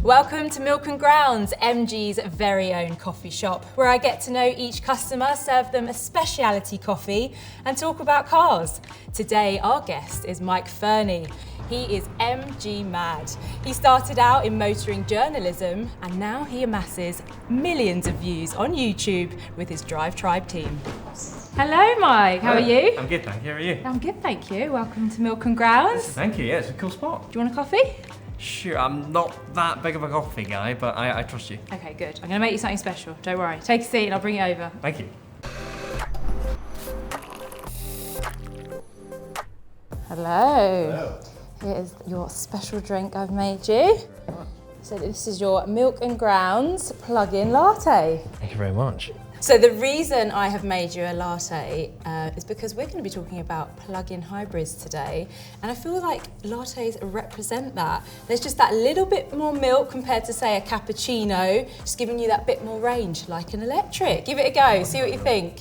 Welcome to Milk and Grounds, MG's very own coffee shop, where I get to know each customer, serve them a speciality coffee and talk about cars. Today our guest is Mike Fernie. He is MG mad. He started out in motoring journalism and now he amasses millions of views on YouTube with his Drive Tribe team. Hello Mike, how are you? I'm good, thank you. How are you? I'm good, thank you. Welcome to Milk and Grounds. Thank you, yeah, it's a cool spot. Do you want a coffee? Sure, I'm not that big of a coffee guy, but I trust you. Okay, good. I'm gonna make you something special, don't worry. Take a seat and I'll bring it over. Thank you. Hello. Here's your special drink I've made you. So this is your Milk and Grounds Plug-in Latte. Thank you very much. So the reason I have made you a latte is because we're going to be talking about plug-in hybrids today, and I feel like lattes represent that. There's just that little bit more milk compared to, say, a cappuccino, just giving you that bit more range, like an electric. Give it a go, see what you think.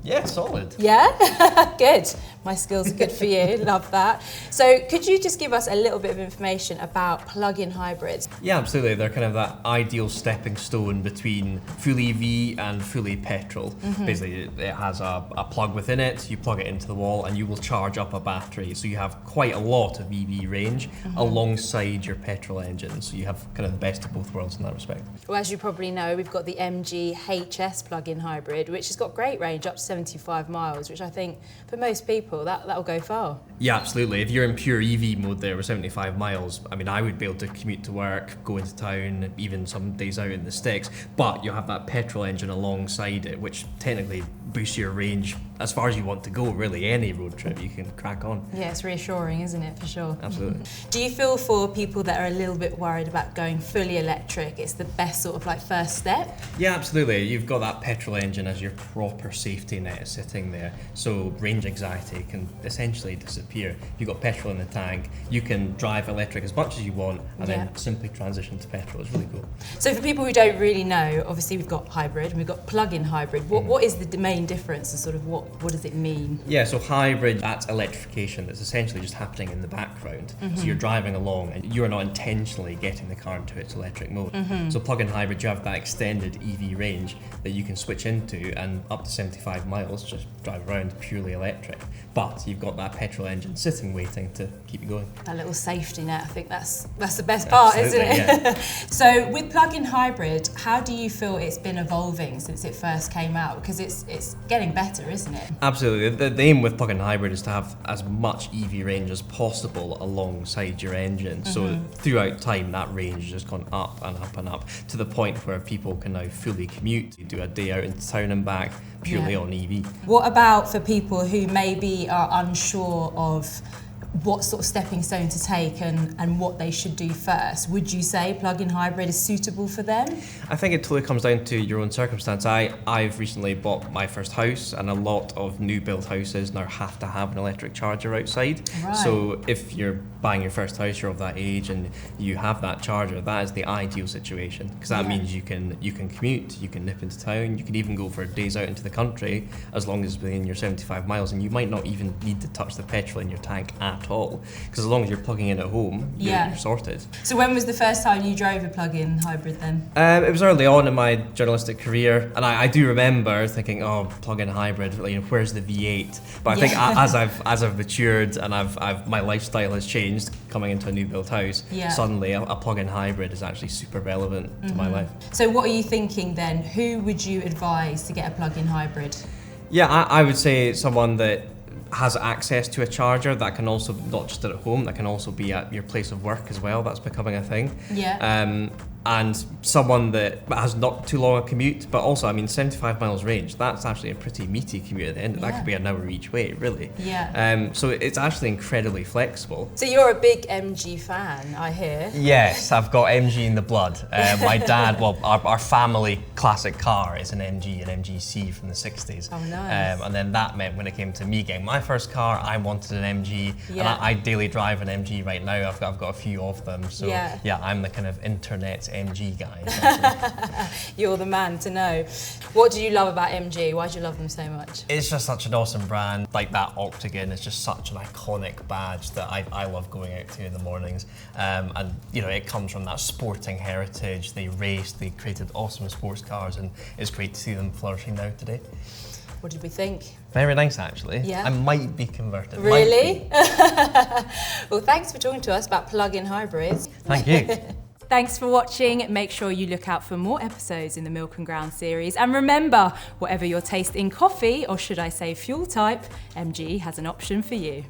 Yeah, solid. Yeah? Good. My skills are good for you, love that. So could you just give us a little bit of information about plug-in hybrids? Yeah, absolutely. They're kind of that ideal stepping stone between full EV and fully petrol. Basically, it has a plug within it, you plug it into the wall and you will charge up a battery. So you have quite a lot of EV range alongside your petrol engine. So you have kind of the best of both worlds in that respect. Well, as you probably know, we've got the MGHS plug-in hybrid, which has got great range, up to 75 miles, which I think for most people, that'll go far. Yeah, absolutely. If you're in pure EV mode there with 75 miles, I mean, I would be able to commute to work, go into town, even some days out in the sticks, but you'll have that petrol engine alongside it, which technically boosts your range as far as you want to go, really. Any road trip you can crack on. Yeah, it's reassuring, isn't it, for sure? Absolutely. Do you feel for people that are a little bit worried about going fully electric, it's the best sort of like first step? Yeah, absolutely. You've got that petrol engine as your proper safety net sitting there, so range anxiety can essentially disappear. If you've got petrol in the tank, you can drive electric as much as you want and then simply transition to petrol. It's really cool. So for people who don't really know, obviously we've got hybrid and we've got plug-in hybrid. What is the main difference and sort of what does it mean? Yeah, so hybrid, that's electrification that's essentially just happening in the background. So you're driving along and you're not intentionally getting the car into its electric mode. So plug-in hybrid, you have that extended EV range that you can switch into and up to 75 miles, just drive around purely electric. But you've got that petrol engine sitting waiting to keep you going. That little safety net, I think that's the best part, Absolutely, isn't it? yeah. So with plug-in hybrid, how do you feel it's been evolving since it first came out? Because it's getting better, isn't it? Absolutely. The aim with plug-in hybrid is to have as much EV range as possible alongside your engine. So throughout time, that range has just gone up and up and up to the point where people can now fully commute. You do a day out into town and back purely on EV. What about for people who maybe are unsure of what sort of stepping stone to take and what they should do first? Would you say plug-in hybrid is suitable for them? I think it totally comes down to your own circumstance. I've recently bought my first house and a lot of new build houses now have to have an electric charger outside. Right. So if you're buying your first house, you're of that age and you have that charger, that is the ideal situation because that means you can commute, you can nip into town, you can even go for days out into the country as long as it's within your 75 miles and you might not even need to touch the petrol in your tank at all because as long as you're plugging in at home, you're sorted. So when was the first time you drove a plug-in hybrid then? It was early on in my journalistic career and I do remember thinking, oh, plug-in hybrid, where's the V8? But I think as I've matured and my lifestyle has changed coming into a new built house, suddenly a plug-in hybrid is actually super relevant to my life. So what are you thinking then? Who would you advise to get a plug-in hybrid? Yeah, I would say someone that has access to a charger that can also, not just at home, that can also be at your place of work as well. That's becoming a thing. Yeah. And someone that has not too long a commute, but also, I mean, 75 miles range, that's actually a pretty meaty commute at the end. That could be an hour each way, really. Yeah. So it's actually incredibly flexible. So you're a big MG fan, I hear. Yes, I've got MG in the blood. My dad, well, our family classic car is an MG, an MGC from the 60s. Oh, nice. And then that meant when it came to me getting my first car, I wanted an MG. And I daily drive an MG right now. I've got a few of them. So yeah, I'm the kind of internet's MG guy. essentially. You're the man to know. What do you love about MG? Why do you love them so much? It's just such an awesome brand. Like that octagon is just such an iconic badge that I love going out to in the mornings. And you know, it comes from that sporting heritage. They raced, they created awesome sports cars, and it's great to see them flourishing now today. What did we think? Very nice, actually. Yeah. I might be converted. Really? Well, thanks for talking to us about plug-in hybrids. Thank you. Thanks for watching. Make sure you look out for more episodes in the Milk and Ground series. And remember, whatever your taste in coffee, or should I say fuel type, MG has an option for you.